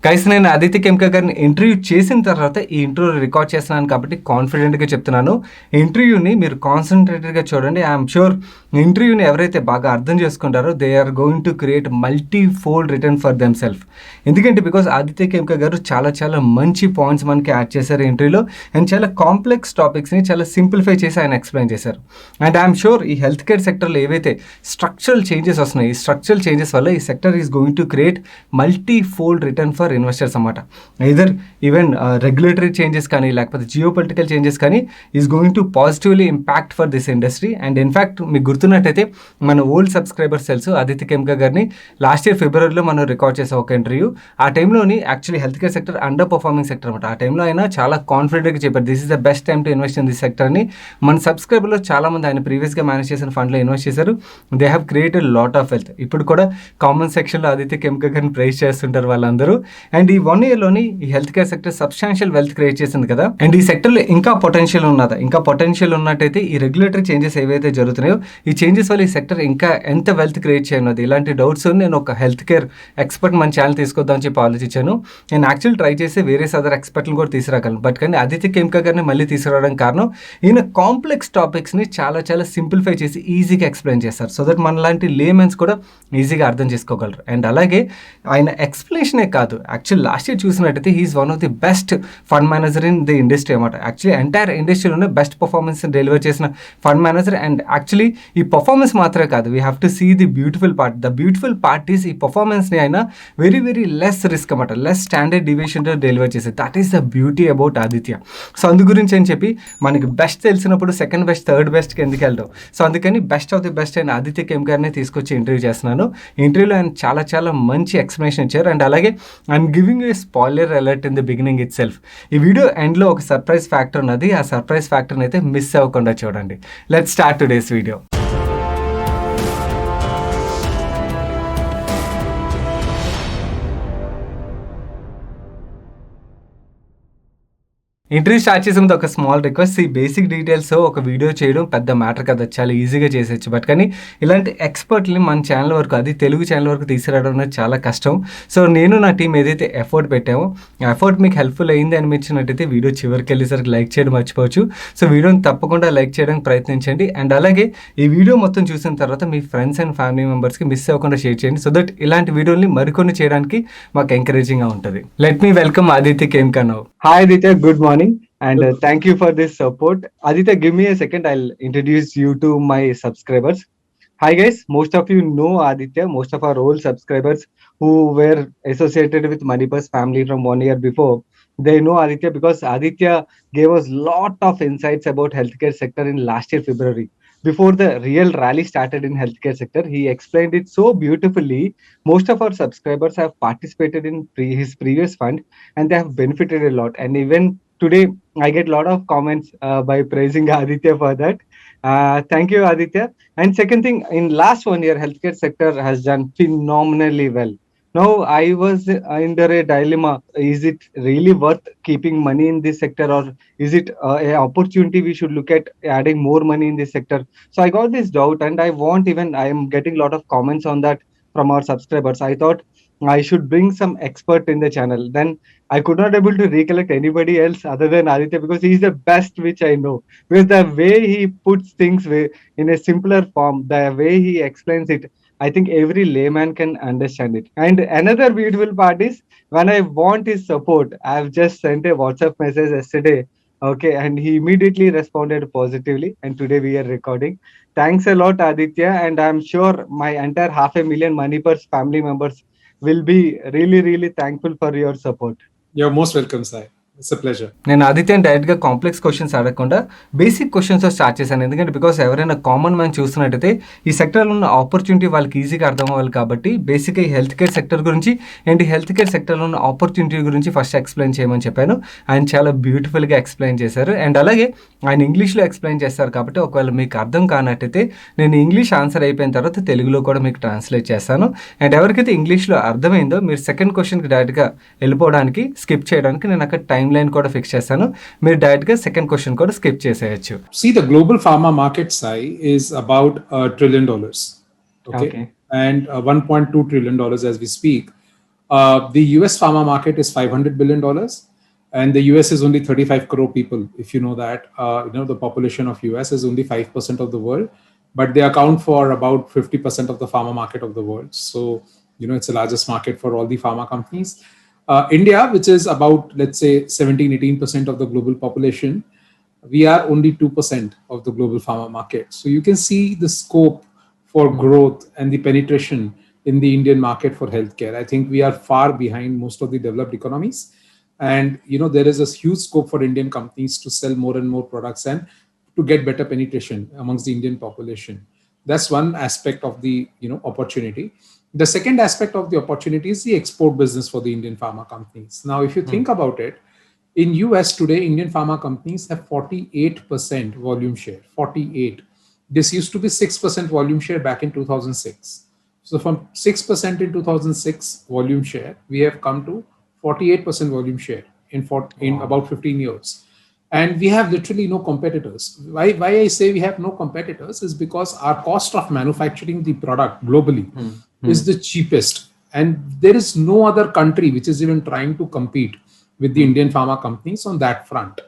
Guys నేను ఆదిత్య కెంక గారిని interview చేసిన తర్వాత ఈ ఇంటర్వ్యూ రికార్డ్ చేస్తున్నాను కాబట్టి కాన్ఫిడెంట్గా చెప్తున్నాను. ఇంటర్వ్యూని మీరు కాన్సన్ట్రేటెడ్గా చూడండి. ఐఎమ్ షూర్ ఇంటర్వ్యూని ఎవరైతే బాగా అర్థం చేసుకుంటారో they are going to create multi fold return for them self. ఎందుకంటే బికాస్ ఆదిత్య కెంక గారు చాలా మంచి పాయింట్స్ మనకి యాడ్ చేశారు ఇంటర్వ్యూలో. అండ్ చాలా కాంప్లెక్స్ టాపిక్స్ని చాలా సింప్లిఫై చేసి ఆయన ఎక్స్ప్లెయిన్ చేశారు. అండ్ ఐఎమ్ షూర్ ఈ హెల్త్ కేర్ సెక్టర్లో ఏవైతే స్ట్రక్చరల్ చేంజెస్ వస్తున్నాయి, ఈ స్ట్రక్చరల్ చేంజెస్ వల్ల ఈ sector is going to create multi fold return for investors అన్నమాట. ఐదర్ ఈవెన్ రెగ్యులేటరీ చేంజెస్ కానీ లేకపోతే జియో పొలిటికల్ చేంజెస్ కానీ is going to positively impact for this industry. And in fact మీకు గుర్తున్నట్టయితే మన ఓల్డ్ సబ్స్క్రైబర్స్ తెలుసు ఆదిత్య కెంక గారిని లాస్ట్ ఇయర్ ఫిబ్రవరిలో మనం రికార్డ్ చేసాం ఒక ఇంటర్వ్యూ. ఆ టైంలోని actually health care sector under performing sector అనమాట. ఆ టైంలో ఆయన చాలా కాన్ఫిడెంట్గా చెప్పారు this is the best time to invest in this sector అని. మన సబ్స్క్రైబర్లో చాలామంది ఆయన ప్రీవియస్గా మేనేజ్ చేసిన ఫండ్లో ఇన్వెస్ట్ చేశారు. They have created lot of wealth. ఇప్పుడు కూడా కామన్ సెక్షన్లో ఆదిత్య కెంక గారిని ప్రైజ్ చేస్తుంటారు వాళ్ళందరూ. అండ్ ఈ 1 yearలోని ఈ health care sector substantial wealth create చేసింది కదా. అండ్ ఈ సెక్టర్లో ఇంకా పొటెన్షియల్ ఉన్నట్టయితే ఈ రెగ్యులేటరీ చేంజెస్ ఏవైతే జరుగుతున్నాయో ఈ చేంజెస్ వల్ల ఈ సెక్టర్ ఇంకా ఎంత వెల్త్ క్రియేట్ చేయనున్నది, ఇలాంటి డౌట్స్ నేను ఒక హెల్త్ కేర్ ఎక్స్పర్ట్ మన ఛానల్ తీసుకొద్దామని చెప్పి ఆలోచించాను. నేను యాక్చువల్ ట్రై చేసి వేరే అదర్ ఎక్స్పర్ట్లను కూడా తీసుకురాగలను. బట్ కానీ ఆదిత్య కెంక గారిని మళ్ళీ తీసుకురావడం కారణం ఈయన కాంప్లెక్స్ టాపిక్స్ని చాలా సింప్లిఫై చేసి ఈజీగా ఎక్స్ప్లెయిన్ చేస్తారు. సో దట్ మనలాంటి లేమెన్స్ కూడా ఈజీగా అర్థం చేసుకోగలరు. అండ్ అలాగే ఆయన ఎక్స్ప్లెనేషనే కాదు, యాక్చువల్ లాస్ట్ ఇయర్ చూసినట్టయితే he's one of the best fund manager in the industry అనమాట. యాక్చువల్లీ ఎంటైర్ ఇండస్ట్రీలోనే బెస్ట్ పర్ఫార్మెన్స్ డెలివర్ చేసిన ఫండ్ మేనేజర్. అండ్ యాక్చువల్లీ ఈ పర్ఫార్మెన్స్ మాత్రమే కాదు, we have to see the beautiful part. The beautiful part is ఈ పర్ఫార్మెన్స్ని ఆయన వెరీ లెస్ రిస్క్ అనమాట, లెస్ స్టాండర్డ్ డివియేషన్తో డెలివర్ చేసేది. That is the beauty about Aditya. So అందు గురించి అని చెప్పి మనకి బెస్ట్ తెలిసినప్పుడు సెకండ్ బెస్ట్ థర్డ్ బెస్ట్కి ఎందుకు వెళ్తాం. సో అందుకని బెస్ట్ ఆఫ్ ది బెస్ట్ అయిన ఆదిత్య కెంక గారిని తీసుకొచ్చి ఇంటర్వ్యూ చేస్తున్నాను. ఇంటర్వ్యూలో ఆయన చాలా మంచి ఎక్స్ప్లెనేషన్ ఇచ్చారు. అండ్ అలాగే I'm giving a spoiler alert in the beginning it self. ఈ వీడియో ఎండ్లో ఒక సర్ప్రైజ్ ఫ్యాక్టర్ ఉన్నది. ఆ సర్ప్రైజ్ ఫ్యాక్టర్ని అయితే మిస్ అవ్వకుండా చూడండి. Let's start today's video. Interview start చేసే ముందు ఒక స్మాల్ రిక్వెస్ట్. ఈ బేసిక్ డీటెయిల్స్ ఒక వీడియో చేయడం పెద్ద మ్యాటర్ కదా, చాలా ఈజీగా చేసేయచ్చు. బట్ కానీ ఇలాంటి ఎక్స్పర్ట్ని మన ఛానల్ వరకు, అది తెలుగు ఛానల్ వరకు తీసుకురావడం అనేది చాలా కష్టం. సో నేను నా టీం ఏదైతే ఎఫర్ట్ పెట్టామో ఆ ఎఫర్ట్ మీకు హెల్ప్ఫుల్ అయింది అనిపించినట్టయితే వీడియో చివరికి వెళ్ళేసరికి లైక్ చేయడం మర్చిపోవచ్చు. సో వీడియోని తప్పకుండా లైక్ చేయడానికి ప్రయత్నించండి. అండ్ అలాగే ఈ వీడియో మొత్తం చూసిన తర్వాత మీ ఫ్రెండ్స్ అండ్ ఫ్యామిలీ మెంబర్స్కి మిస్ అవ్వకుండా షేర్ చేయండి. సో దట్ ఇలాంటి వీడియోని మరికొన్ని చేయడానికి మాకు ఎంకరేజింగ్గా ఉంటుంది. Let me welcome Aditya Khemka now. Hi Aditya, good morning. And thank you for this support. Aditya, give me a second. I'll introduce you to my subscribers. Hi guys, most of you know Aditya. Most of our old subscribers who were associated with Manipur's family from 1 year before, they know Aditya because Aditya gave us lot of insights about healthcare sector in last year February. Before the real rally started in healthcare sector, he explained it so beautifully. Most of our subscribers have participated in his previous fund and they have benefited a lot. And even today I get a lot of comments by praising Aditya for that. Thank you Aditya. And second thing, in last 1 year healthcare sector has done phenomenally well. Now I was under a dilemma. Is it really worth keeping money in this sector, or is it an opportunity we should look at adding more money in this sector? So I got this doubt, and I am getting a lot of comments on that from our subscribers. I thought I should bring some expert in the channel. Then I could not able to recollect anybody else other than Aditya because he is the best which I know. Because the way he puts things in a simpler form, the way he explains it, I think every layman can understand it. And another beautiful part is when I want his support, I've just sent a WhatsApp message yesterday. Okay, and he immediately responded positively. And today we are recording. Thanks a lot, Aditya. And I'm sure my entire 500,000 Manipur's family members will be really thankful for your support. You're most welcome, Sai. It's a pleasure. నేను ఆదిత్యని డైరెక్ట్గా complex questions అడగకుండా basic questions start చేశాను. ఎందుకంటే because ఎవరైనా common man చూస్తున్నట్టయితే ఈ సెక్టర్లో ఉన్న ఆపర్చునిటీ వాళ్ళకి ఈజీగా అర్థం అవ్వాలి. కాబట్టి బేసిక్గా ఈ హెల్త్ కేర్ సెక్టర్ గురించి అండ్ ఈ హెల్త్ కేర్ సెక్టర్లో ఉన్న ఆపర్చునిటీ గురించి ఫస్ట్ ఎక్స్ప్లెయిన్ చేయమని చెప్పాను. ఆయన చాలా బ్యూటిఫుల్గా ఎక్స్ప్లెయిన్ చేశారు. అండ్ అలాగే ఆయన ఇంగ్లీష్లో ఎక్స్ప్లెయిన్ చేస్తారు. కాబట్టి ఒకవేళ మీకు అర్థం కానట్టయితే నేను ఇంగ్లీష్ ఆన్సర్ అయిపోయిన తర్వాత తెలుగులో కూడా మీకు ట్రాన్స్లేట్ చేస్తాను. అండ్ ఎవరికైతే ఇంగ్లీష్లో అర్థమైందో మీరు సెకండ్ క్వశ్చన్కి డైరెక్ట్గా వెళ్ళిపోవడానికి, స్కిప్ చేయడానికి నేను అక్కడ టైం లైన్ కూడా ఫిక్స్ చేస్తాను. మీరు డైరెక్ట్ గా సెకండ్ క్వశ్చన్ కూడా స్కిప్ చేసేయచ్చు. See, the global pharma market size is about $1 trillion. Okay. And $1.2 trillion as we speak. The US pharma market is $500 billion, and the US is only 35 crore people. If you know that, the population of US is only 5% of the world, but they account for about 50% of the pharma market of the world. So, it's the largest market for all the pharma companies. India, which is about, let's say, 17-18% of the global population, we are only 2% of the global pharma market. So you can see the scope for growth and the penetration in the Indian market for healthcare. I think we are far behind most of the developed economies. And there is a huge scope for Indian companies to sell more and more products and to get better penetration amongst the Indian population. That's one aspect of the opportunity. The second aspect of the opportunity is the export business for the Indian pharma companies. Now, if you think about it, in US today, Indian pharma companies have 48% volume share. 48. This used to be 6% volume share back in 2006. So from 6% in 2006 volume share, we have come to 48% volume share in about 15 years. And we have literally no competitors. Why I say we have no competitors is because our cost of manufacturing the product globally is the cheapest. And there is no other country which is even trying to compete with the Indian pharma companies on that front.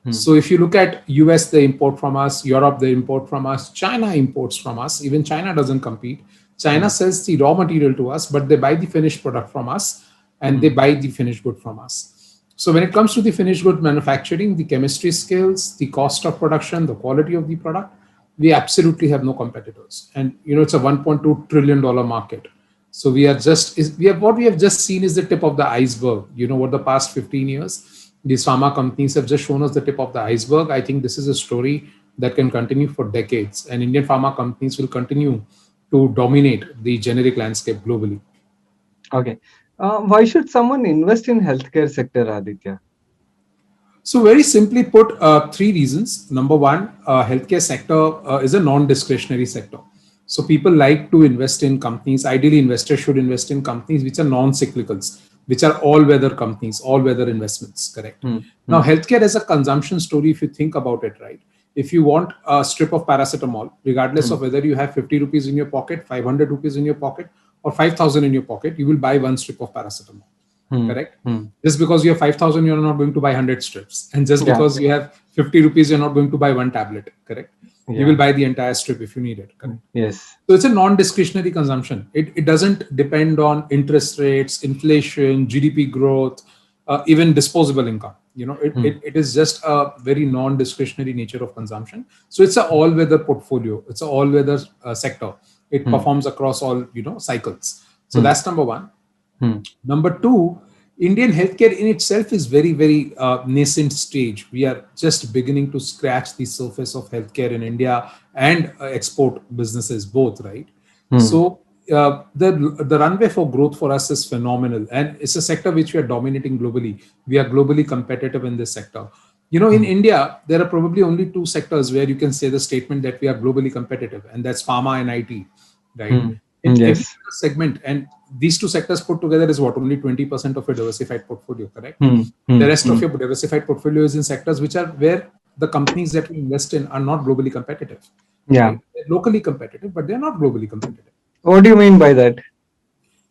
So if you look at US, they import from us, Europe, they import from us, China imports from us, even China doesn't compete. China sells the raw material to us, but they buy the finished product from us and they buy the finished good from us. So when it comes to the finished good manufacturing, the chemistry skills, the cost of production, the quality of the product, we absolutely have no competitors. And it's a $1.2 trillion market. So what we have just seen is the tip of the iceberg. What the past 15 years, these pharma companies have just shown us the tip of the iceberg. I think this is a story that can continue for decades, and Indian pharma companies will continue to dominate the generic landscape globally. Okay. Why should someone invest in healthcare sector, Aditya? So very simply put, three reasons. Number one, healthcare sector is a non-discretionary sector. So people like to invest in companies. Ideally, investors should invest in companies which are non-cyclicals, which are all-weather companies, all-weather investments, correct? Now, healthcare is a consumption story if you think about it, right? If you want a strip of paracetamol, regardless of whether you have 50 rupees in your pocket, 500 rupees in your pocket, or 5,000 in your pocket, you will buy one strip of paracetamol, correct? Just because you have 5,000, you're not going to buy 100 strips. And just because you have 50 rupees, you're not going to buy one tablet, correct? You will buy the entire strip if you need it, correct? Yes. So it's a non-discretionary consumption. It doesn't depend on interest rates, inflation, GDP growth, even disposable income. It is just a very non-discretionary nature of consumption. So it's an all-weather portfolio. It's an all-weather sector. It performs across all cycles. So that's number one. Number two, Indian healthcare in itself is very, very nascent stage. We are just beginning to scratch the surface of healthcare in India and export businesses both, right? So the runway for growth for us is phenomenal, and it's a sector which we are dominating globally. We are globally competitive in this sector. In India, there are probably only two sectors where you can say the statement that we are globally competitive, and that's pharma and IT, right? In every segment, and these two sectors put together is what, only 20% of your diversified portfolio, correct? The rest of your diversified portfolio is in sectors where the companies that we invest in are not globally competitive. Right? They're locally competitive, but they're not globally competitive. What do you mean by that?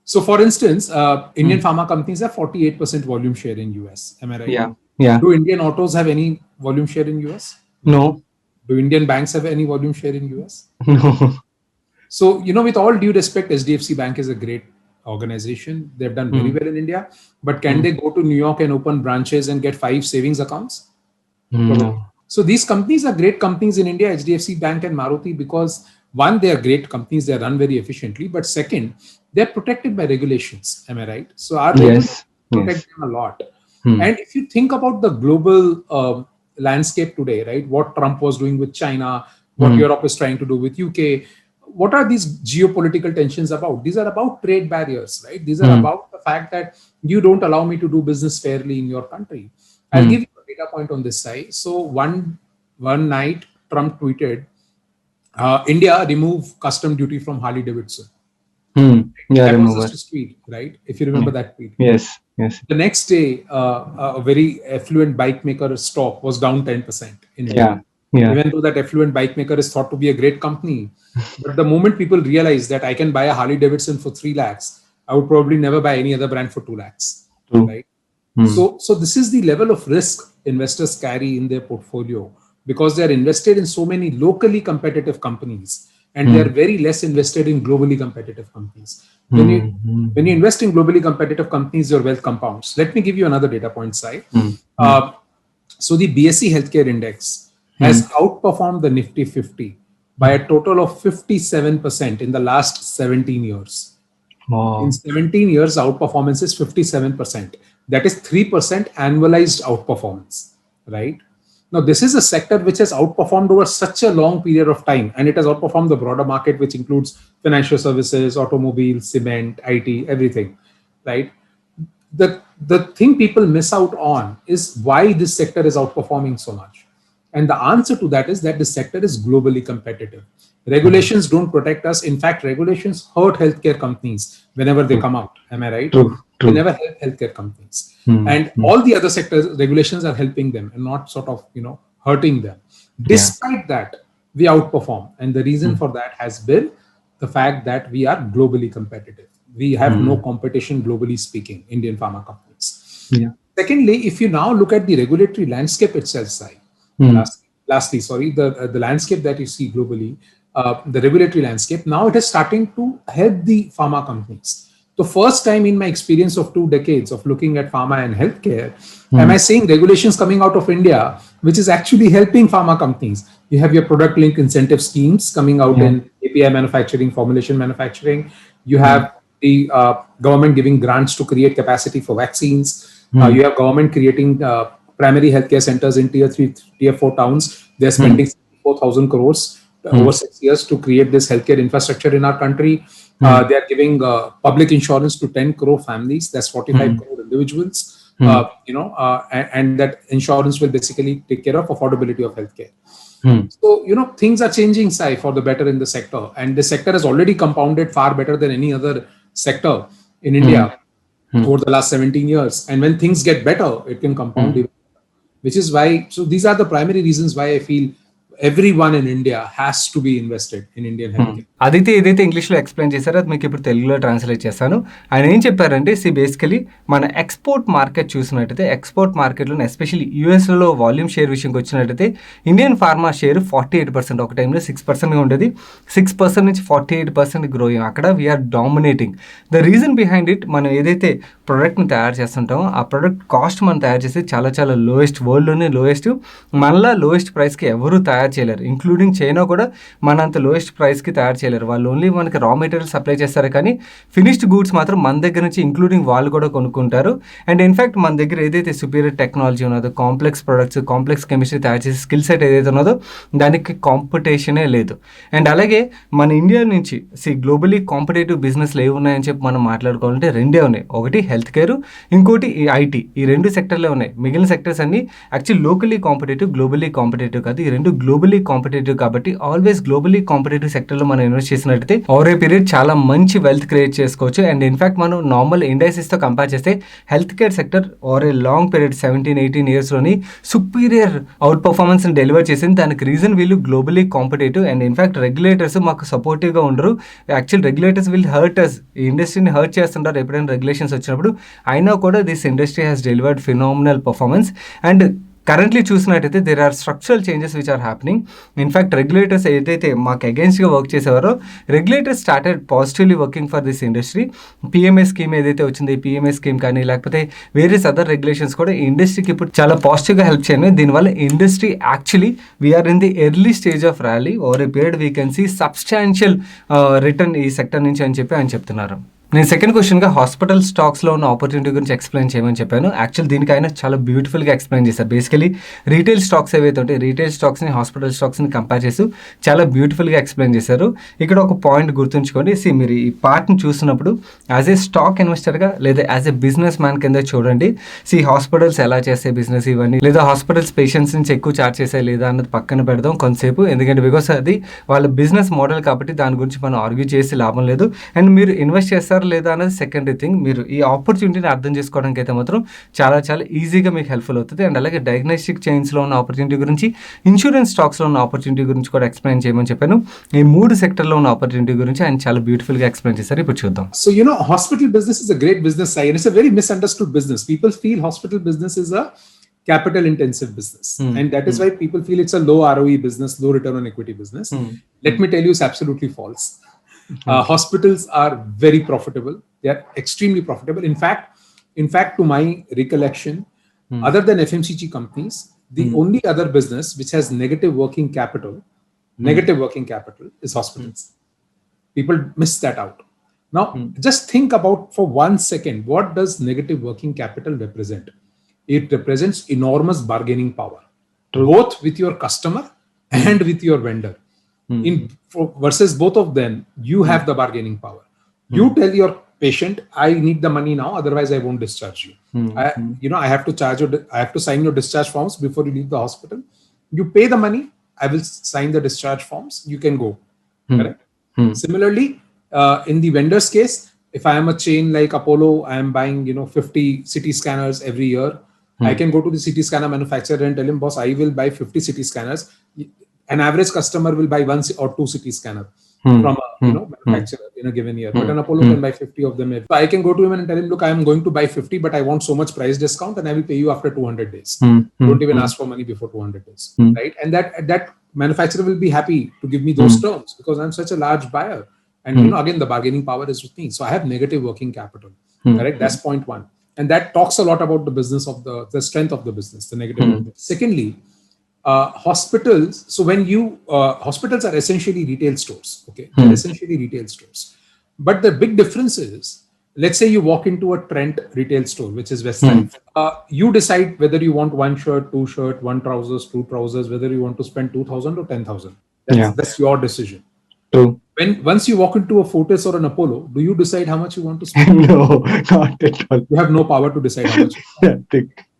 So, for instance, Indian pharma companies have 48% volume share in US. Am I right? Yeah. Do Indian autos have any volume share in US? No. Do Indian banks have any volume share in US? No. So, with all due respect, HDFC Bank is a great organization. They've done very well in India. But can they go to New York and open branches and get 5 savings accounts? No. So these companies are great companies in India, HDFC Bank and Maruti, because one, they are great companies. They run very efficiently. But second, they're protected by regulations. Am I right? So our regulations protect them a lot. And if you think about the global landscape today, right, what Trump was doing with China, what Europe is trying to do with UK, what are these geopolitical tensions about? These are about trade barriers, right? These are about the fact that you don't allow me to do business fairly in your country. I'll give you a data point on this side. So one night, Trump tweeted, India remove custom duty from Harley Davidson. That was just a tweet, right? If you remember that tweet. Yes. The next day, a very affluent bike maker stock was down 10% in India. Even though that affluent bike maker is thought to be a great company. But the moment people realize that I can buy a Harley Davidson for 3 lakhs, I would probably never buy any other brand for 2 lakhs, True. right? Hmm. So this is the level of risk investors carry in their portfolio because they are invested in so many locally competitive companies and they are very less invested in globally competitive companies. When you invest in globally competitive companies, your wealth compounds. Let me give you another data point, Sai. So the BSE Healthcare Index has outperformed the Nifty 50 by a total of 57% in the last 17 years. Wow. In 17 years, outperformance is 57%. That is 3% annualized outperformance, right? Now, this is a sector which has outperformed over such a long period of time, and it has outperformed the broader market, which includes financial services, automobiles, cement, IT, everything, right? The thing people miss out on is why this sector is outperforming so much. And the answer to that is that this sector is globally competitive. Regulations don't protect us. In fact, regulations hurt healthcare companies whenever they come out. Am I right? True. They never help healthcare companies. And all the other sectors, regulations are helping them and not sort of, hurting them. Despite that, we outperform. And the reason for that has been the fact that we are globally competitive. We have no competition, globally speaking, Indian pharma companies. Yeah. Secondly, if you now look at the regulatory landscape itself, Sai, lastly, sorry, the landscape that you see globally, the regulatory landscape, now it is starting to help the pharma companies. The first time in my experience of 2 decades of looking at pharma and healthcare, am I seeing regulations coming out of India, which is actually helping pharma companies? You have your product link incentive schemes coming out in API manufacturing, formulation manufacturing. You have the government giving grants to create capacity for vaccines. You have government creating primary healthcare centers in tier 3, tier 4 towns. They're spending 4,000 crores over 6 years to create this healthcare infrastructure in our country. They are giving public insurance to 10 crore families. That's 45 crore individuals. And that insurance will basically take care of affordability of healthcare. So, things are changing, Sai, for the better in the sector. And the sector has already compounded far better than any other sector in India over the last 17 years. And when things get better, it can compound even better. Which is why, so these are the primary reasons why I feel everyone in India has to be invested in Indian healthcare. అదైతే ఏదైతే ఇంగ్లీష్లో explain చేశారో అది మీకు ఇప్పుడు తెలుగులో translate చేస్తాను. ఆయన ఏం చెప్పారంటే బేసికలీ మన ఎక్స్పోర్ట్ మార్కెట్ చూసినట్టయితే ఎక్స్పోర్ట్ మార్కెట్లో ఎస్పెషల్లీ యూఎస్లో వాల్యూమ్ షేర్ విషయంకి వచ్చినట్టయితే ఇండియన్ ఫార్మా షేర్ 48%, ఒక టైంలో 6%గా ఉండేది. 6% నుంచి 48% గ్రోయింగ్. అక్కడ we are dominating. The reason behind it, మనం ఏదైతే ప్రోడక్ట్ని తయారు చేస్తుంటామో ఆ ప్రోడక్ట్ కాస్ట్ మనం తయారు చేసి చాలా చాలా లోయెస్ట్, వరల్డ్లోనే లోయెస్ట్, మనలా లోయెస్ట్ ప్రైస్కి ఎవరు తయారు చేయలేరు. ఇంక్లూడింగ్ చైనా కూడా మనంత లోయెస్ట్ ప్రైస్కి తయారు చేయలేరు. వాళ్ళు ఓన్లీ మనకి రా మెటీరియల్ సప్లై చేస్తారు, కానీ ఫినిష్డ్ గూడ్స్ మాత్రం మన దగ్గర నుంచి ఇంక్లూడింగ్ వాళ్ళు కూడా కొనుక్కుంటారు. అండ్ ఇన్ఫ్యాక్ట్ మన దగ్గర ఏదైతే సుపీరియర్ టెక్నాలజీ ఉన్నదో, కాంప్లెక్స్ ప్రొడక్ట్స్, కాంప్లెక్స్ కెమిస్ట్రీ తయారు చేసే స్కిల్ సెట్ ఏదైతే ఉన్నదో దానికి కాంపిటీషనే లేదు. అండ్ అలాగే మన ఇండియా నుంచి గ్లోబలీ కాంపిటేటివ్ బిజినెస్లు ఏవి ఉన్నాయని చెప్పి మనం మాట్లాడుకోవాలంటే రెండే ఉన్నాయి. ఒకటి హెల్త్ కేర్, ఇంకోటి ఈ ఐటీ. ఈ 2 సెక్టర్లే ఉన్నాయి. మిగిలిన సెక్టర్స్ అన్ని actually locally competitive, globally competitive కాదు. ఈ 2 గ్లోబలీ కాంపిటేటివ్ కాబట్టి ఆల్వేస్ గ్లోబలీ కాంపిటేటివ్ సెక్టర్లో మనం ఇన్వెస్ట్ చేసినట్టయితే ఓవర్ ఏ పీరియడ్ చాలా మంచి వెల్త్ క్రియేట్ చేసుకోవచ్చు. అండ్ ఇన్ఫాక్ట్ మనం నార్మల్ ఇండైసెస్తో కంపేర్ చేస్తే health care sector over a long period 17-18 ఇయర్స్లోని సుపీరియర్ అవుట్ పర్ఫార్మెన్స్ని డెలివర్ చేసింది. దానికి రీజన్ వీళ్ళు globally competitive. And in fact regulators మాకు సపోర్టివ్గా ఉండరు. Actual regulators will hurt us. ఈ ఇండస్ట్రీని హర్ట్ చేస్తుంటారు ఎప్పుడైనా రెగ్యులేషన్స్ వచ్చినప్పుడు. అయినా కూడా this industry has delivered phenomenal performance. And currently చూసినట్టయితే there are structural changes which are happening. In fact regulators ఏదైతే మాకు అగేన్స్ట్గా వర్క్ చేసేవారో regulators started positively working for this industry. PMA scheme ఏదైతే వచ్చింది, పిఎంఏ స్కీమ్ కానీ లేకపోతే వేరియస్ అదర్ రెగ్యులేషన్స్ కూడా ఈ ఇండస్ట్రీకి ఇప్పుడు చాలా పాజిటివ్గా హెల్ప్ చేయండి. దీనివల్ల industry actually we are in the early stage of rally. Over a period we can see substantial return ఈ సెక్టర్ నుంచి అని చెప్పి ఆయన చెప్తున్నారు. నేను సెకండ్ క్వశ్చన్గా హాస్పిటల్ స్టాక్స్లో ఉన్న ఆపర్చునిటీ గురించి ఎక్స్ప్లెయిన్ చేయమని చెప్పాను. యాక్చువల్ దీనికి ఆయన చాలా బ్యూటిఫుల్గా ఎక్స్ప్లెయిన్ చేశారు. బేసికలీ రీటైల్ స్టాక్స్ ఏవైతే ఉంటాయి, రీటైల్ స్టాక్స్ని హాస్పిటల్ స్టాక్స్ని కంపేర్ చేస్తూ చాలా బ్యూటిఫుల్గా ఎక్స్ప్లెయిన్ చేశారు. ఇక్కడ ఒక పాయింట్ గుర్తుంచుకోండి. మీరు ఈ పార్ట్ని చూసినప్పుడు యాజ్ ఏ స్టాక్ ఇన్వెస్టర్గా లేదా యాజ్ ఏ బిజినెస్ మ్యాన్ కింద చూడండి. హాస్పిటల్స్ ఎలా చేసే బిజినెస్ ఇవన్నీ, లేదా హాస్పిటల్స్ పేషెంట్స్ నుంచి ఎక్కువ చార్జ్ చేసే లేదా అన్నది పక్కన పెడదాం కొంతసేపు. ఎందుకంటే బికాస్ అది వాళ్ళ బిజినెస్ మోడల్ కాబట్టి దాని గురించి మనం ఆర్గ్యూ చేసి లాభం లేదు. అండ్ మీరు ఇన్వెస్ట్ చేస్తారు ఆర్ లేదా అనేది సెకండరీ థింగ్. మీరు ఈ ఆపర్చునిటీని అర్థం చేసుకోవడానికి అయితే మాత్రం చాలా చాలా ఈజీగా మీకు హెల్ప్‌ఫుల్ అవుతది. అండ్ అలాగే డయాగ్నోస్టిక్ చైన్స్‌లో ఉన్న ఆపర్చునిటీ గురించి, ఇన్స్యూరెన్స్ స్టాక్స్‌లో ఉన్న ఆపర్చునిటీ గురించి కూడా ఎక్స్‌ప్లెయిన్ చేయమని చెప్పాను. ఈ 3 సెక్టర్‌లో ఉన్న ఆపర్చునిటీ గురించి ఆయన చాలా బ్యూటిఫుల్‌గా ఎక్స్‌ప్లెయిన్ చేశారు. ఇప్పుడు చూద్దాం. So, hospital business is a great business side. It's a very misunderstood business. People feel hospital business is a capital intensive business. And that is why people feel it's a low ROE business, low return on equity business. Let me tell you, it's absolutely false. Hospitals are very profitable. They are extremely profitable. In fact, to my recollection, other than FMCG companies, the only other business which has negative working capital is hospitals. People miss that out. Now, just think about for 1 second, what does negative working capital represent? It represents enormous bargaining power, both with your customer and with your vendor. Versus both of them, you have the bargaining power. You tell your patient, I need the money now, otherwise I won't discharge you. I have to I have to sign your discharge forms before you leave the hospital. You pay the money, I will sign the discharge forms, you can go. Correct? Similarly, in the vendor's case, if I am a chain like Apollo, I am buying 50 CT scanners every year. I can go to the CT scanner manufacturer and tell him, boss, I will buy 50 CT scanners. An average customer will buy 1 or 2 CT scanner from a manufacturer in a given year. But an Apollo can buy 50 of them. So I can go to him and tell him, look, I am going to buy 50, but I want so much price discount and I will pay you after 200 days. Don't even ask for money before 200 days. Right? And that manufacturer will be happy to give me those terms because I'm such a large buyer. And again, the bargaining power is with me. So I have negative working capital. Correct? That's point one. And that talks a lot about the business of the strength of the business, the negative. Secondly, hospitals. So when hospitals are essentially retail stores. Okay, they're essentially retail stores. But the big difference is, let's say you walk into a Trent retail store, which is Westlife. You decide whether you want 1 shirt, 2 shirt, 1 trousers, 2 trousers, whether you want to spend 2,000 or 10,000. That's your decision. True. Once you walk into a Fortis or an Apollo, do you decide how much you want to spend? No, not at all. You have no power to decide how much.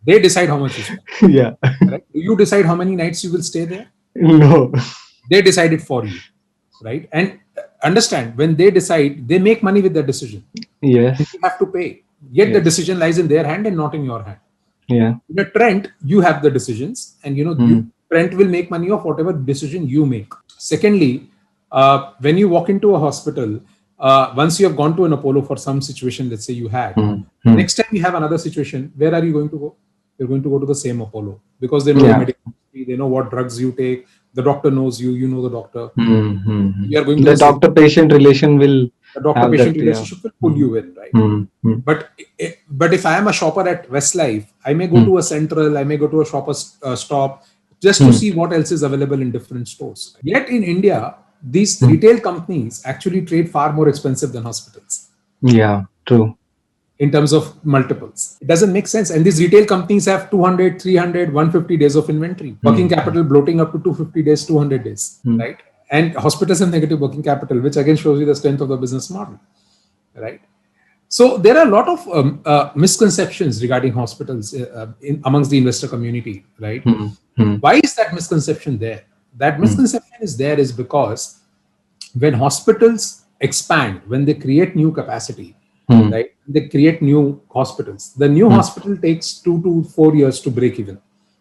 They decide how much you spend. Yeah. Right? Do you decide how many nights you will stay there? No. They decide it for you. Right? And understand, when they decide, they make money with their decision. Yes. You have to pay. Yet the decision lies in their hand and not in your hand. Yeah. In a Trent, you have the decisions, and Trent will make money of whatever decision you make. Secondly, when you walk into a hospital, once you have gone to an Apollo for some situation, let's say you had, next time you have another situation, where are you going to go? You're going to go to the same Apollo because they know the medical history, they know what drugs you take, the doctor knows you, you know the doctor. You are going to the doctor-patient relation will. The doctor-patient relationship will pull you in, right? But if I am a shopper at Westlife, I may go to a Central, I may go to a Shoppers Stop just to see what else is available in different stores. Yet in India, these retail companies actually trade far more expensive than hospitals. Yeah, true. In terms of multiples. It doesn't make sense. And these retail companies have 200, 300, 150 days of inventory. Working capital bloating up to 250 days, 200 days, right? And hospitals have negative working capital, which again shows you the strength of the business model, right? So there are a lot of misconceptions regarding hospitals amongst the investor community, right? Why is that misconception there? That misconception is there is because when hospitals expand, when they create new capacity, right? They create new hospitals. The new hospital takes 2 to 4 years to break even.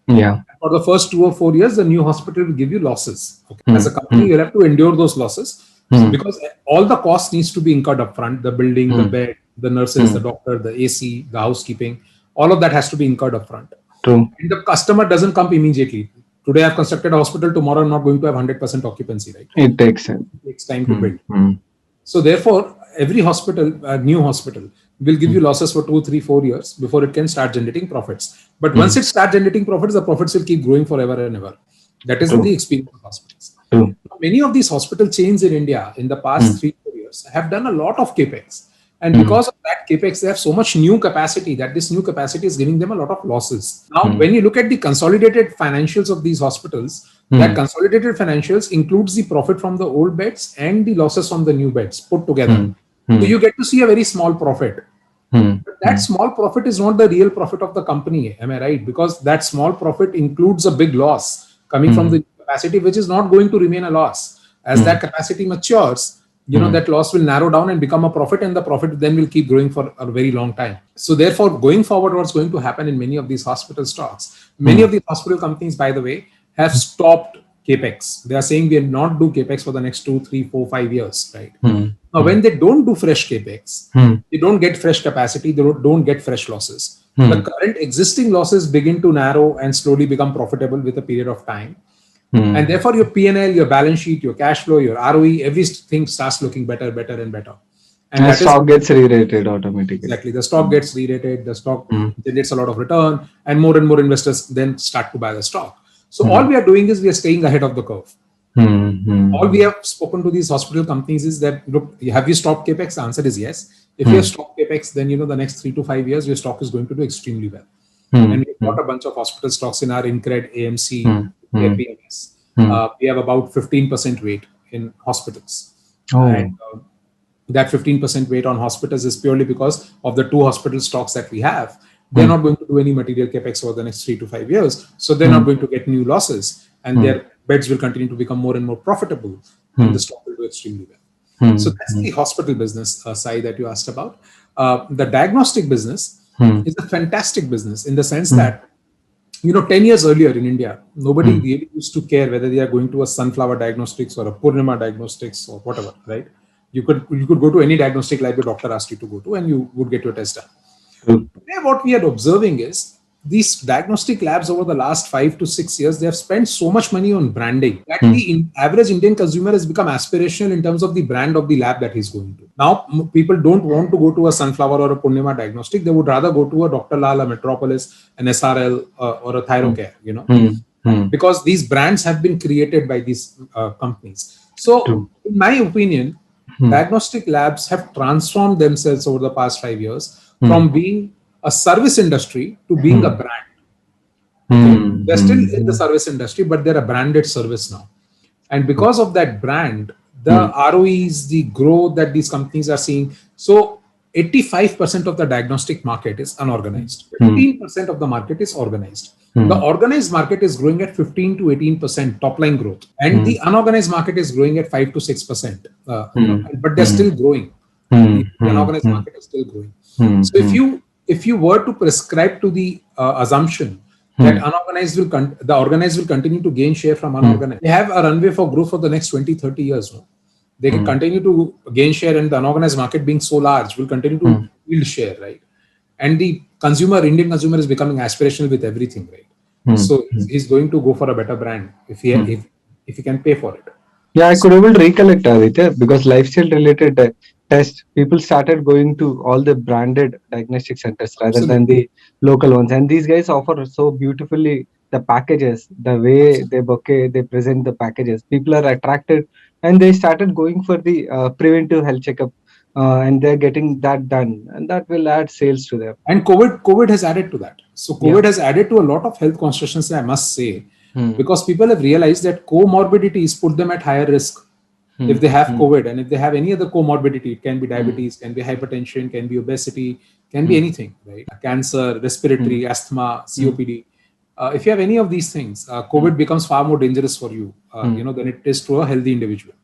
Yeah. For the first 2 or 4 years, the new hospital will give you losses. Okay? As a company, you'll have to endure those losses because all the costs needs to be incurred upfront: the building, the bed, the nurses, the doctor, the AC, the housekeeping. All of that has to be incurred upfront. True. And the customer doesn't come immediately. Today, I've constructed a hospital. Tomorrow, I'm not going to have 100% occupancy, right? It takes time. It takes time to build. So therefore, every hospital, new hospital, will give you losses for 2, 3, 4 years before it can start generating profits. But once it starts generating profits, the profits will keep growing forever and ever. That is the experience of hospitals. Many of these hospital chains in India in the past 3-4 years have done a lot of capex. And because of that capex, they have so much new capacity that this new capacity is giving them a lot of losses. Now, when you look at the consolidated financials of these hospitals, that consolidated financials includes the profit from the old beds and the losses from the new beds put together. So you get to see a very small profit. But that small profit is not the real profit of the company. Am I right? Because that small profit includes a big loss coming from the capacity, which is not going to remain a loss. As that capacity matures, that loss will narrow down and become a profit, and the profit then will keep growing for a very long time. So therefore, going forward, what's going to happen in many of these hospital stocks, many of these hospital companies, by the way, have stopped capex. They are saying we will not do capex for the next 2, 3, 4, 5 years, right? Now, when they don't do fresh capex, they don't get fresh capacity, they don't get fresh losses. The current existing losses begin to narrow and slowly become profitable with a period of time. And therefore, your P&L, your balance sheet, your cash flow, your ROE, everything starts looking better and better. And that stock gets re-rated automatically. Exactly. The stock gets re-rated, the stock generates a lot of return, and more investors then start to buy the stock. So all we are doing is we are staying ahead of the curve. All we have spoken to these hospital companies is that, look, have you stopped capex? The answer is yes. If you have stopped capex, then the next 3 to 5 years, your stock is going to do extremely well. And we've got a bunch of hospital stocks in our INCRED, AMC, PMS. We have about 15% weight in hospitals. And that 15% weight on hospitals is purely because of the 2 hospital stocks that we have. They're not going to do any material capex over the next 3 to 5 years. So they're not going to get new losses, and their beds will continue to become more and more profitable, and the stock will do extremely well. So that's the hospital business side that you asked about. The diagnostic business is a fantastic business in the sense that, 10 years earlier in India, nobody really used to care whether they are going to a Sunflower Diagnostics or a Purnima Diagnostics or whatever, right? You could go to any diagnostic lab your doctor asked you to go to, and you would get your test done. Today, what we are observing is these diagnostic labs over the last 5 to 6 years, they have spent so much money on branding that the average Indian consumer has become aspirational in terms of the brand of the lab that he's going to. Now, people don't want to go to a Sunflower or a Purnima Diagnostic. They would rather go to a Dr. Lal, a Metropolis, an SRL, or a Thyrocare, because these brands have been created by these companies. So, in my opinion, diagnostic labs have transformed themselves over the past 5 years from being a service industry to being a brand. They're still in the service industry, but they're a branded service now. And because of that brand, the ROEs, the growth that these companies are seeing. So 85% of the diagnostic market is unorganized. 15% of the market is organized. The organized market is growing at 15 to 18% top line growth. And the unorganized market is growing at 5 to 6%. But they're still growing. The unorganized market is still growing. So if you were to prescribe to the assumption that the organized will continue to gain share from unorganized, they have a runway for growth for the next 20, 30 years. No? They can continue to gain share, and the unorganized market being so large will continue to yield share, right? And the Indian consumer is becoming aspirational with everything, right? So he's going to go for a better brand if he can pay for it. Yeah, I could able to recollect, Aditya, because lifestyle related test, people started going to all the branded diagnostic centers rather than the local ones. And these guys offer so beautifully the packages, the way they present the packages. People are attracted, and they started going for the preventive health checkup, and they're getting that done, and that will add sales to them. And COVID has added to that. So COVID has added to a lot of health consciousness, I must say, because people have realized that comorbidities put them at higher risk. If they have COVID, and if they have any other comorbidity, it can be diabetes, can be hypertension, can be obesity, can be anything, right? Cancer, respiratory, asthma, COPD. If you have any of these things, COVID becomes far more dangerous for you, than it is to a healthy individual,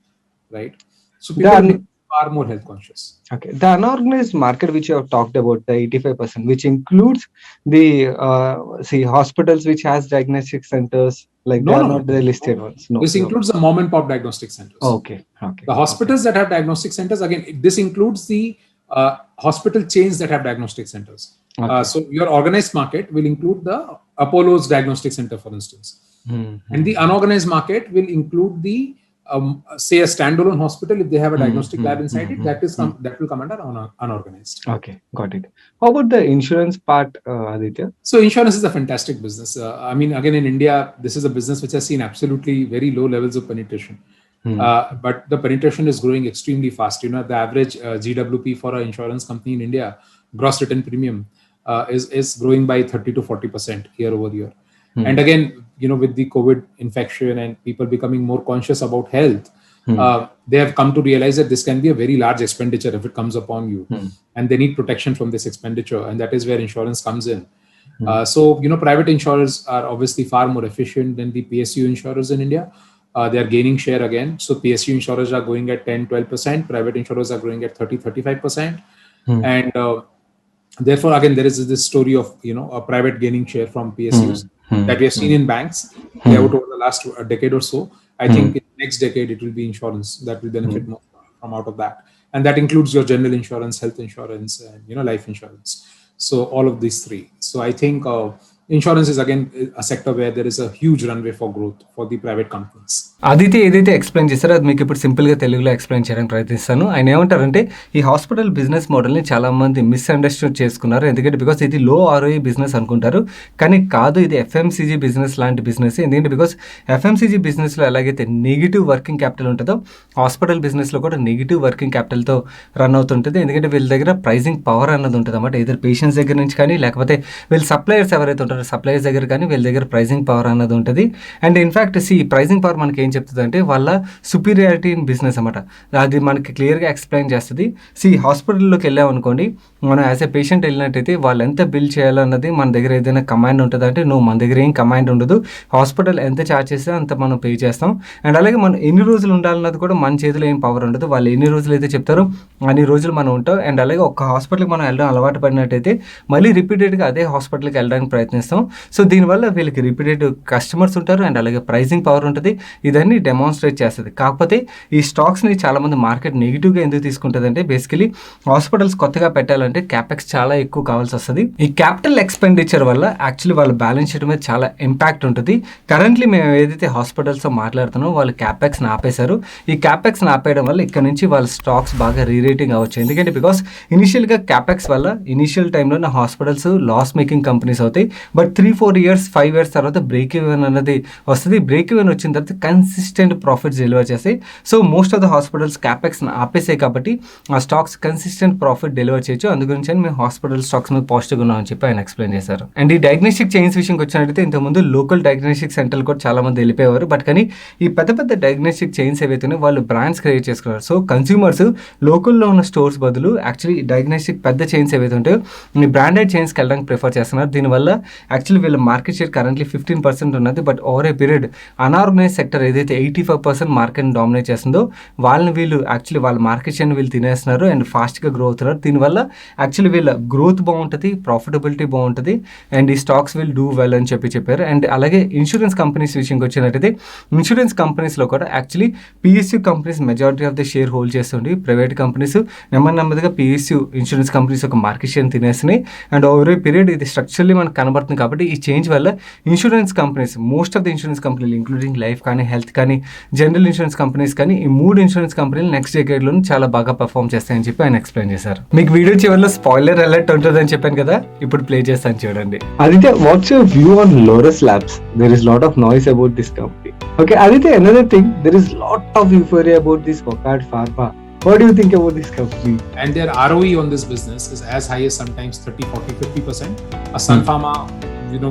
right? So people are far more health conscious. Okay, the unorganized market which you have talked about, the 85%, which includes the hospitals which has diagnostic centers, like not the listed ones. No, this includes the mom and pop diagnostic centers. Okay. The hospitals that have diagnostic centers, again, this includes the hospital chains that have diagnostic centers. So your organized market will include the Apollo's diagnostic center, for instance, and the unorganized market will include the say a standalone hospital, if they have a diagnostic lab inside it, that will come under unorganized. Okay, got it. How about the insurance part, Aditya? So insurance is a fantastic business. Again, in India, this is a business which has seen absolutely very low levels of penetration. But the penetration is growing extremely fast. The average GWP for an insurance company in India, gross written premium, is growing by 30 to 40% year over year. And again, with the COVID infection and people becoming more conscious about health, they have come to realize that this can be a very large expenditure if it comes upon you, and they need protection from this expenditure, and that is where insurance comes in. So private insurers are obviously far more efficient than the PSU insurers in India. They are gaining share again. So PSU insurers are going at 10-12%. Private insurers are growing at 30-35%. And therefore, again, there is this story of a private gaining share from PSUs that we have seen in banks play out over the last decade or so. I think in the next decade it will be insurance that will benefit more from out of that, and that includes your general insurance, health insurance, and life insurance. So all of these three. So I think insurance is again a sector where there is a huge runway for growth for the private companies. Aditya ఏదైతే explain చేస్తారో అది మీకు ఇప్పుడు సింపుల్గా తెలుగులో explain చేయడానికి ప్రయత్నిస్తాను. ఆయన ఏమంటారంటే ఈ హాస్పిటల్ బిజినెస్ మోడల్ని చాలామంది మిస్అండర్స్టాండ్ చేసుకున్నారు. ఎందుకంటే బికాస్ ఇది లో ఆర్ఓఈ బిజినెస్ అనుకుంటారు, కానీ కాదు, ఇది ఎఫ్ఎంసీజీ బిజినెస్ లాంటి బిజినెస్. ఎందుకంటే బికాస్ ఎఫ్ఎంసీజీ బిజినెస్లో ఎలాగైతే నెగిటివ్ వర్కింగ్ క్యాపిటల్ ఉంటుందో హాస్పిటల్ బిజినెస్లో కూడా నెగిటివ్ వర్కింగ్ క్యాపిటల్తో రన్ అవుతుంటుంది. ఎందుకంటే వీళ్ళ దగ్గర ప్రైజింగ్ పవర్ అన్నది ఉంటుంది అన్నమాట. ఇద్దరు పేషెంట్స్ దగ్గర నుంచి కానీ లేకపోతే వీళ్ళ సప్లయర్స్ ఎవరైతే ఉంటారో సప్లయర్స్ దగ్గర కానీ వీళ్ళ దగ్గర ప్రైజింగ్ పవర్ అన్నది ఉంటుంది. అండ్ ఇన్ఫ్యాక్ట్ ఈ ప్రైజింగ్ పవర్ మనకి ఏం చెప్తుంది అంటే వాళ్ళ సుపీరియారిటీ ఇన్ బిజినెస్ అన్నమాట. అది మనకి క్లియర్గా ఎక్స్ప్లెయిన్ చేస్తుంది. హాస్పిటల్లోకి వెళ్ళామనుకోండి, మనం యాజ్ ఏ పేషెంట్ వెళ్ళినట్టయితే వాళ్ళు ఎంత బిల్ చేయాలన్నది మన దగ్గర ఏదైనా కమాండ్ ఉంటుంది అంటే మన దగ్గర ఏం కమాండ్ ఉండదు. హాస్పిటల్ ఎంత ఛార్జ్ చేస్తే అంత మనం పే చేస్తాం. అండ్ అలాగే మనం ఎన్ని రోజులు ఉండాలన్నది కూడా మన చేతిలో ఏం పవర్ ఉండదు. వాళ్ళు ఎన్ని రోజులు అయితే చెప్తారో అన్ని రోజులు మనం ఉంటాం. అండ్ అలాగే ఒక హాస్పిటల్కి మనం వెళ్ళడం అలవాటు పడినట్టయితే మళ్ళీ రిపీటెడ్గా అదే హాస్పిటల్కి వెళ్ళడానికి ప్రయత్నిస్తాం. సో దీనివల్ల వీళ్ళకి రిపీటెడ్ కస్టమర్స్ ఉంటారు అండ్ అలాగే ప్రైజింగ్ పవర్ ఉంటుంది. ఇదన్నీ డెమాన్స్ట్రేట్ చేస్తుంది. కాకపోతే ఈ స్టాక్స్ని చాలామంది మార్కెట్ నెగిటివ్గా ఎందుకు తీసుకుంటుంది అంటే బేసికలీ హాస్పిటల్స్ కొత్తగా పెట్టాలంటే క్యాపెక్స్ చాలా ఎక్కువ కావాల్సి వస్తుంది. ఈ క్యాపిటల్ ఎక్స్పెండిచర్ వల్ల యాక్చువల్లీ వాళ్ళ బ్యాలెన్స్ షీట్ మీద చాలా ఇంపాక్ట్ ఉంటుంది. కరెంట్లీ మేము ఏదైతే హాస్పిటల్స్తో మాట్లాడుతున్నామో వాళ్ళు క్యాపెక్స్ని ఆపేశారు. ఈ క్యాపెక్స్ని ఆపేయడం వల్ల ఇక్కడ నుంచి వాళ్ళ స్టాక్స్ బాగా రీరేటింగ్ అవ్వచ్చు. ఎందుకంటే బికాస్ ఇనిషియల్గా క్యాపెక్స్ వల్ల ఇనిషియల్ టైంలో నా హాస్పిటల్స్ లాస్ మేకింగ్ కంపెనీస్ అవుతాయి. బట్ 3-4 ఇయర్స్ 5 ఇయర్స్ తర్వాత బ్రేక్ ఈవెన్ అనేది వస్తుంది. బ్రేక్ ఈవెన్ వచ్చిన తర్వాత కన్సిస్టెంట్ ప్రాఫిట్స్ డెలివర్ చేస్తాయి. So most of the hospitals క్యాపెక్స్ని ఆపేసాయి కాబట్టి ఆ స్టాక్స్ కన్సిస్టెంట్ ప్రాఫిట్ డెలివర్ చేయొచ్చు. అందు గురించి మేము హాస్పిటల్ స్టాక్స్ మీద పాజిటివ్గా ఉన్నామని చెప్పి ఆయన ఎక్స్ప్లెయిన్ చేశారు. అండ్ ఈ డయాగ్నోస్టిక్ చైన్స్ విషయంకి వచ్చినట్టయితే ఇంతకుముందు లోకల్ డయాగ్నోస్టిక్ సెంటర్లు కూడా చాలా మంది వెళ్ళిపోయేవారు. బట్ కానీ ఈ పెద్ద పెద్ద డయాగ్నోస్టిక్ చైన్స్ ఏవైతే వాళ్ళు బ్రాండ్స్ క్రియేట్ చేసుకున్నారు. సో కన్స్యూమర్స్ లోకల్లో ఉన్న స్టోర్స్ బదులు యాక్చువల్లీ డయాగ్నోస్టిక్ పెద్ద చైన్స్ ఏవైతే ఉంటాయో ఈ బ్రాండెడ్ చైన్స్కి వెళ్ళడానికి ప్రిఫర్ చేస్తున్నారు. దీనివల్ల యాక్చువల్లీ వీళ్ళ మార్కెట్ షేర్ కరెంట్లీ 15% ఉన్నది. But over a period unorganised sector ఏదైతే 85% మార్కెట్ని డామినేట్ చేస్తుందో వాళ్ళని వీళ్ళు యాక్చువల్లీ వాళ్ళ మార్కెట్ షేర్ని వీళ్ళు తినేస్తున్నారు అండ్ ఫాస్ట్గా గ్రో అవుతున్నారు. దీనివల్ల యాక్చువల్లీ వీళ్ళ గ్రోత్ బాగుంటుంది, ప్రాఫిటబిలిటీ బాగుంటుంది అండ్ ఈ స్టాక్స్ విల్ డూ వెల్ అని చెప్పారు. అండ్ అలాగే ఇన్సూరెన్స్ కంపెనీస్ విషయంకి వచ్చినట్టయితే ఇన్సూరెన్స్ కంపెనీస్లో కూడా actually PSU companies majority of the share hold చేస్తుంది. ప్రైవేట్ కంపెనీస్ నెమ్మదిగా పిఎస్యూ ఇన్సూరెన్స్ కంపెనీస్ ఒక మార్కెట్ షేర్ని తినేస్తున్నాయి. అండ్ ఓవర్ ఏ పీరియడ్ ఇది స్ట్రక్చర్లీ మనకు కనబడుతుంది. కాబట్టి ఈ చేంజ్ వల్ల insurance companies most of the insurance కంపెనీలు ఇంక్లూడింగ్ లైఫ్ కానీ హెల్త్ కానీ జనరల్ ఇన్సూరెన్స్ కంపెనీస్ కానీ ఈ 3 ఇన్సూరెన్స్ కంపెనీలు నెక్స్ట్ డెకేడ్లో చాలా బాగా పర్ఫామ్ చేస్తాయని చెప్పి ఆయన ఎక్స్ప్లెయిన్ చేశారు. మీకు వీడియో చివరిలో స్పాయిలర్ అలర్ట్ ఉంటుందని చెప్పాను కదా, ఇప్పుడు ప్లే చేస్తాను చూడండి. Aditya, what's your view on Laurus Labs? There is lot of noise about this company. Okay, Aditya, another thing, there is lot of euphoria about this Wockhardt Pharma. What do you think about this company? And their ROE on this business is as high as sometimes 30, 40, 50%. A Sun Pharma,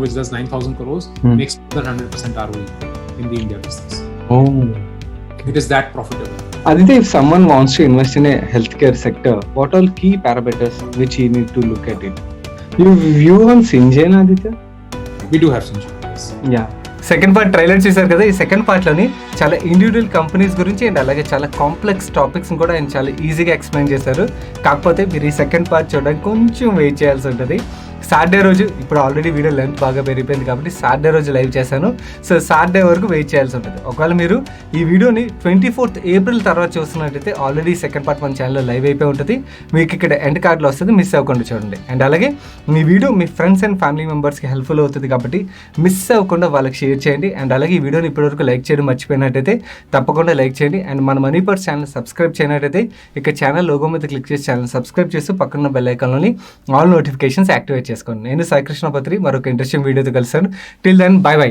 which does 9,000 crores, makes more than 100% ROE in the India business. Oh. It is that profitable. Aditya, if someone wants to invest in a healthcare sector, what all key parameters which he need to look at it? You view on Syngene, Aditya? We do have Syngene, yes. Yeah. Second part trailer చూసారు కదా. ఈ second పార్ట్లోని చాలా individual companies గురించి and అలాగే చాలా complex టాపిక్స్ని కూడా ఆయన చాలా ఈజీగా ఎక్స్ప్లెయిన్ చేశారు. కాకపోతే మీరు ఈ సెకండ్ పార్ట్ చూడడానికి కొంచెం వెయిట్ చేయాల్సి ఉంటుంది. సాటర్డే రోజు, ఇప్పుడు ఆల్రెడీ వీడియో లెంత్ బాగా పెరిగిపోయింది కాబట్టి సాటర్డే రోజు లైవ్ చేశాను. సో సాటర్డే వరకు వెయిట్ చేయాల్సి ఉంటుంది. ఒకవేళ మీరు ఈ వీడియోని 24th ఏప్రిల్ తర్వాత చూస్తున్నట్టయితే ఆల్రెడీ సెకండ్ పార్ట్ మన ఛానల్లో లైవ్ అయిపోయి ఉంటుంది. మీకు ఇక్కడ ఎండ్ కార్డ్లో వస్తుంది, మిస్ అవ్వకుండా చూడండి. అండ్ అలాగే మీ వీడియో మీ ఫ్రెండ్స్ అండ్ ఫ్యామిలీ మెంబర్స్కి హెల్ప్ఫుల్ అవుతుంది కాబట్టి మిస్ అవ్వకుండా వాళ్ళకి షేర్ చేయండి. అండ్ అలాగే ఈ వీడియోని ఇప్పటివరకు లైక్ చేయడం మర్చిపోయినట్టయితే తప్పకుండా లైక్ చేయండి. అండ్ మన మనీ పర్స్ ఛానల్ సబ్స్క్రైబ్ చేయనట్టయితే ఇక్కడ ఛానల్ లోగో మీద క్లిక్ చేసి ఛానల్ సబ్స్క్రైబ్ చేస్తూ పక్కన బెల్ ఐకాన్లోని ఆల్ నోటిఫికేషన్స్ యాక్టివేట్ చేసుకోండి. నేను సాయి కృష్ణ పత్రి మరొక ఇంట్రెస్టింగ్ వీడియోతో కలిసాను. Till then, bye by.